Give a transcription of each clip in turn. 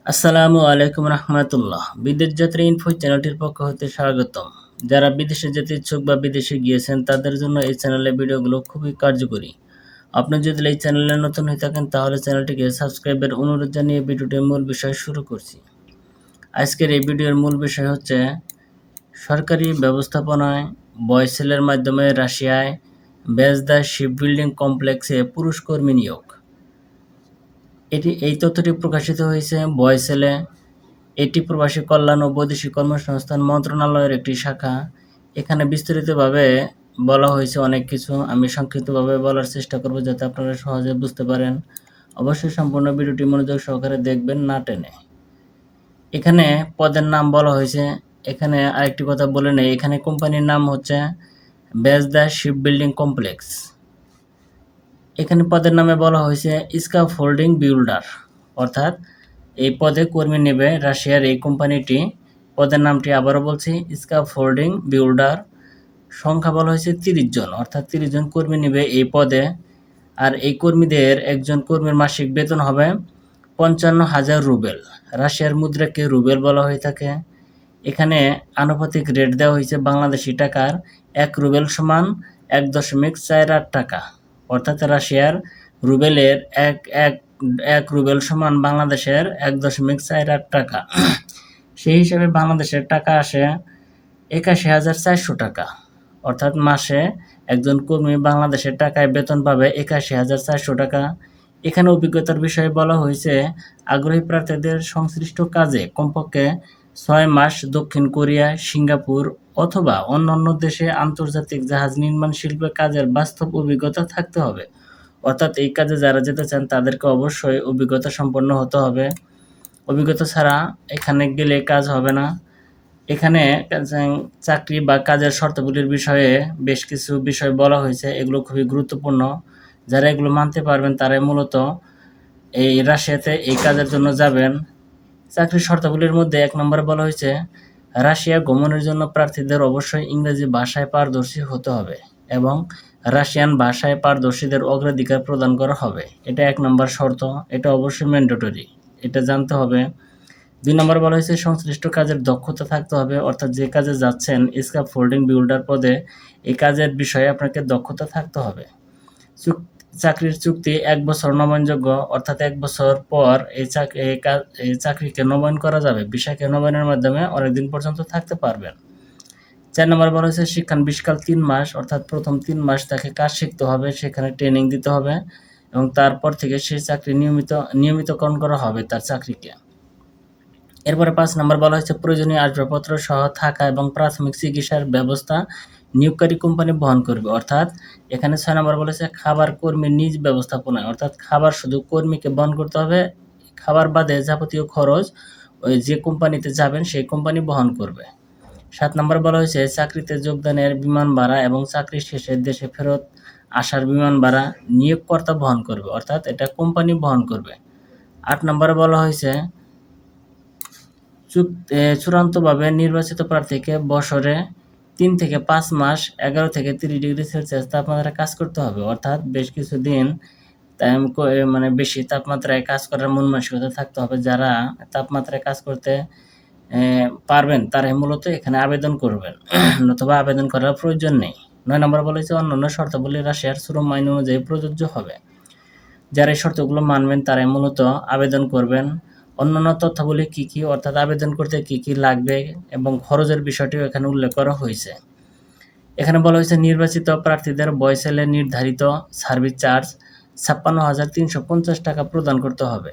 আসসালামু আলাইকুম রহমতুল্লাহ। বিদেশ যাত্রা ইনফো চ্যানেলটির পক্ষ হতে স্বাগতম। যারা বিদেশে যেতে ইচ্ছুক বা বিদেশে গিয়েছেন তাদের জন্য এই চ্যানেলের ভিডিওগুলো খুবই কার্যকরী। আপনি যদি এই চ্যানেলে নতুন হয়ে থাকেন তাহলে চ্যানেলটিকে সাবস্ক্রাইবের অনুরোধ জানিয়ে ভিডিওটির মূল বিষয় শুরু করছি। আজকের এই ভিডিওর মূল বিষয় হচ্ছে সরকারি ব্যবস্থাপনায় বয়সেলের মাধ্যমে রাশিয়ায় বেজদা শিপবিল্ডিং কমপ্লেক্সে পুরুষ কর্মী নিয়োগ। এই তথ্যটি প্রকাশিত হয়েছে বয়সেলে। এটি প্রবাসী কল্যাণ ও বৈদেশিক কর্মসংস্থান মন্ত্রণালয়ের একটি শাখা। এখানে বিস্তারিতভাবে বলা হয়েছে অনেক কিছু। আমি সংক্ষিপ্তভাবে বলার চেষ্টা করব যাতে আপনারা সহজে বুঝতে পারেন। অবশ্যই সম্পূর্ণ ভিডিওটি মনোযোগ সহকারে দেখবেন, না টেনে। এখানে পদের নাম বলা হয়েছে। এখানে আরেকটি কথা বলে নেই, এখানে কোম্পানির নাম হচ্ছে বেজদা শিপবিল্ডিং কমপ্লেক্স। এখানে পদের নামে বলা হয়েছে স্ক্যাফোল্ডিং বিল্ডার, অর্থাৎ এই পদে কর্মী নেবে রাশিয়ার এই কোম্পানিটি। পদের নামটি আবারও বলছি, স্ক্যাফোল্ডিং বিল্ডার। সংখ্যা বলা হয়েছে 30 জন, অর্থাৎ 30 জন কর্মী নেবে এই পদে। আর এই কর্মীদের একজন কর্মীর মাসিক বেতন হবে 55,000 রুবেল। রাশিয়ার মুদ্রাকে রুবেল বলা হয়ে থাকে। এখানে আনুপাতিক রেট দেওয়া হয়েছে বাংলাদেশি টাকার। 1 রুবেল সমান 1.48 টাকা, অর্থাৎ রাশিয়ার রুবেলের এক রুবেল সমান বাংলাদেশের 1.48 টাকা। সেই হিসাবে বাংলাদেশের টাকা আসে 81,400 টাকা, অর্থাৎ মাসে একজন কর্মী বাংলাদেশের টাকায় বেতন পাবে 81,400 টাকা। এখানে অভিজ্ঞতার বিষয়ে বলা হয়েছে আগ্রহী প্রার্থীদের সংশ্লিষ্ট কাজে কমপক্ষে 6 মাস দক্ষিণ কোরিয়া, সিঙ্গাপুর অথবা অন্যান্য দেশে আন্তর্জাতিক জাহাজ নির্মাণ শিল্পে কাজের বাস্তব অভিজ্ঞতা থাকতে হবে। অর্থাৎ এই কাজে যারা যেতে চান তাদেরকে অবশ্যই অভিজ্ঞতা সম্পন্ন হতে হবে। অভিজ্ঞতা ছাড়া এখানে গেলে কাজ হবে না। এখানে চাকরি বা কাজের শর্তাবলীর বিষয়ে বেশ কিছু বিষয় বলা হয়েছে, এগুলো খুবই গুরুত্বপূর্ণ। যারা এগুলো মানতে পারবেন তারাই মূলত এই রাশিয়াতে এই কাজের জন্য যাবেন। চাকরির শর্তাবলীর মধ্যে 1 নম্বরে বলা হয়েছে রাশিয়া গমনের জন্য প্রার্থীদের অবশ্যই ইংরেজি ভাষায় পারদর্শী হতে হবে এবং রাশিয়ান ভাষায় পারদর্শীদের অগ্রাধিকার প্রদান করা হবে। এটা 1 নম্বর শর্ত, এটা অবশ্যই ম্যান্ডেটরি, এটা জানতে হবে। 2 নম্বর বলা হয়েছে সংশ্লিষ্ট কাজের দক্ষতা থাকতে হবে, অর্থাৎ যে কাজে যাচ্ছেন স্ক্যাফোল্ডিং বিল্ডার পদে এই কাজের বিষয়ে আপনাকে দক্ষতা থাকতে হবে। চাকরির চুক্তি 1 বছর নবায়নযোগ্য, অর্থাৎ 1 বছর পর এই চাকরিকে নবায়ন করা যাবে। বিষয়কে নবায়নের মাধ্যমে অনেকদিন পর্যন্ত থাকতে পারবেন। 4 নম্বর বলা হয়েছে শিক্ষানবিশকাল 3 মাস, অর্থাৎ প্রথম 3 মাস তাকে কাজ শিখতে হবে, সেখানে ট্রেনিং দিতে হবে এবং তারপর থেকে সেই চাকরি নিয়মিতকরণ করা হবে তার চাকরিকে। এরপরে 5 নম্বর বলা হয়েছে প্রয়োজনীয় আসবাবপত্র সহ থাকা এবং প্রাথমিক চিকিৎসার ব্যবস্থা নিয়োগকারী কোম্পানি বহন করবে। অর্থাৎ এখানে 6 নম্বর বলেছে খাবার কর্মীর নিজ ব্যবস্থাপনায়, অর্থাৎ খাবার শুধু কর্মীকে বহন করতে হবে। খাবার বাদে যাবতীয় খরচ ওই যে কোম্পানিতে যাবেন সেই কোম্পানি বহন করবে। 7 নম্বর বলা হয়েছে চাকরিতে যোগদানের বিমান ভাড়া এবং চাকরি শেষে দেশে ফেরত আসার বিমান ভাড়া নিয়োগকর্তা বহন করবে, অর্থাৎ এটা কোম্পানি বহন করবে। 8 নম্বরে বলা হয়েছে চূড়ান্তভাবে নির্বাচিত প্রার্থীকে বছরে 3 থেকে 5 মাস 11 থেকে 30 ডিগ্রি সেলসিয়াস তাপমাত্রায় কাজ করতে হবে, অর্থাৎ বেশ কিছুদিন বেশি তাপমাত্রায় কাজ করার মন মানসিকতা থাকতে হবে। যারা তাপমাত্রায় কাজ করতে পারবেন তারাই মূলত এখানে আবেদন করবেন, নতুবা আবেদন করার প্রয়োজন নেই। 9 নম্বর বলেছে অন্যান্য শর্তাবলী রাশিয়ার শ্রম আইন অনুযায়ী প্রযোজ্য হবে। যারা এই শর্তগুলো মানবেন তারাই মূলত আবেদন করবেন। অন্যান্য তথ্যাবলী কী কী, অর্থাৎ আবেদন করতে কী কী লাগবে এবং খরচের বিষয়টিও এখানে উল্লেখ করা হয়েছে। এখানে বলা হয়েছে নির্বাচিত প্রার্থীদের বয়সেলে নির্ধারিত সার্ভিস চার্জ 56,350 টাকা প্রদান করতে হবে।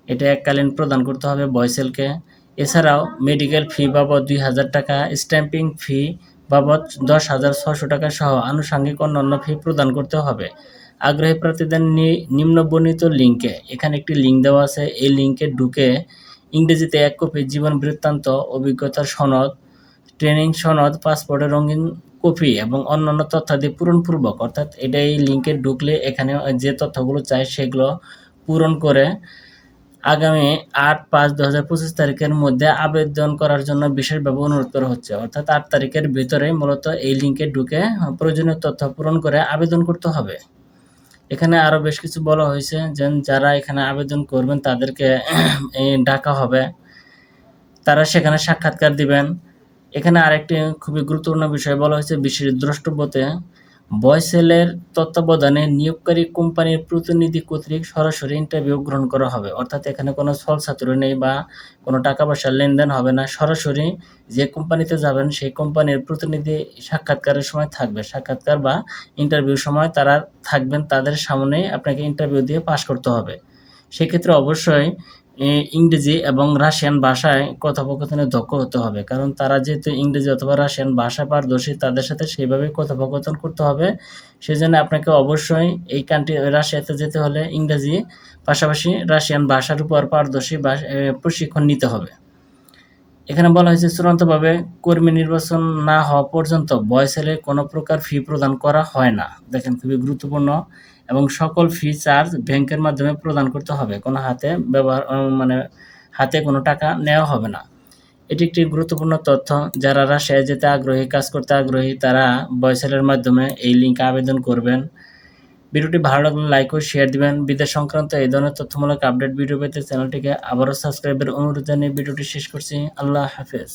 এটা এককালীন প্রদান করতে হবে বয়সেলকে। এছাড়াও মেডিকেল ফি বাবদ 2,000 টাকা, স্ট্যাম্পিং ফি বাবদ 10,600 টাকা সহ আনুষঙ্গিক অন্যান্য ফি প্রদান করতে হবে। আগ্রহী প্রার্থীদের নিম্নবর্ণিত লিঙ্কে, এখানে একটি লিঙ্ক দেওয়া আছে, এই লিঙ্কে ঢুকে ইংরেজিতে 1 কপি জীবন বৃত্তান্ত, অভিজ্ঞতার সনদ, ট্রেনিং সনদ, পাসপোর্টের রঙিন কপি এবং অন্যান্য তথ্যাদি পূরণপূর্বক, অর্থাৎ এটা এই লিঙ্কে ঢুকলে এখানে যে তথ্যগুলো চাই সেগুলো পূরণ করে আগামী 8/5/2025 তারিখের মধ্যে আবেদন করার জন্য বিশেষভাবে অনুরোধ করা হচ্ছে। অর্থাৎ 8 তারিখের ভিতরে মূলত এই লিঙ্কে ঢুকে প্রয়োজনীয় তথ্য পূরণ করে আবেদন করতে হবে। এখানে আরও বেশ কিছু বলা হয়েছে যে যারা এখানে আবেদন করবেন তাদেরকে ডাকা হবে, তারা সেখানে সাক্ষাৎকার দিবেন। এখানে আরেকটি খুবই গুরুত্বপূর্ণ বিষয় বলা হয়েছে, বিশেষ দ্রষ্টব্যতে বয়সেলের তত্ত্বাবধানে নিয়োগকারী কোম্পানির প্রতিনিধি কর্তৃক সরাসরি ইন্টারভিউ গ্রহণ করা হবে। অর্থাৎ এখানে কোনো ছলচাতুরি নেই বা কোনো টাকা পয়সার লেনদেন হবে না। সরাসরি যে কোম্পানিতে যাবেন সেই কোম্পানির প্রতিনিধি সাক্ষাৎকারের সময় থাকবে, সাক্ষাৎকার বা ইন্টারভিউ সময় তারা থাকবেন, তাদের সামনেই আপনাকে ইন্টারভিউ দিয়ে পাস করতে হবে। সেক্ষেত্রে অবশ্যই ইংরেজি এবং রাশিয়ান ভাষায় কথোপকথনে দক্ষ হতে হবে, কারণ তারা যেহেতু ইংরেজি অথবা রাশিয়ান ভাষা পারদর্শী, তাদের সাথে সেইভাবে কথোপকথন করতে হবে। সেজন্য আপনাকে অবশ্যই এই রাশিয়াতে যেতে হলে ইংরেজি পাশাপাশি রাশিয়ান ভাষার উপর পারদর্শী প্রশিক্ষণ নিতে হবে। এখানে বলা হয়েছে চূড়ান্তভাবে কর্মী নির্বাচন না হওয়া পর্যন্ত বয়সেলে কোনো প্রকার ফি প্রদান করা হয় না। দেখেন, খুবই গুরুত্বপূর্ণ। এবং সকল ফি চার্জ ব্যাংকের মাধ্যমে প্রদান করতে হবে, কোনো হাতে কোনো টাকা নেওয়া হবে না। এটি একটি গুরুত্বপূর্ণ তথ্য। যারা রাশিয়ায় যেতে আগ্রহী, কাজ করতে আগ্রহী, তারা বয়সেলের মাধ্যমে এই লিঙ্কে আবেদন করবেন। ভিডিওটি ভালো লাগলে লাইক ও শেয়ার দিবেন। বিদেশ সংক্রান্ত এই ধরনের তথ্যমূলক আপডেট ভিডিও পেতে চ্যানেলটিকে আবারও সাবস্ক্রাইবের অনুরোধ জানিয়ে ভিডিওটি শেষ করছি। আল্লাহ হাফেজ।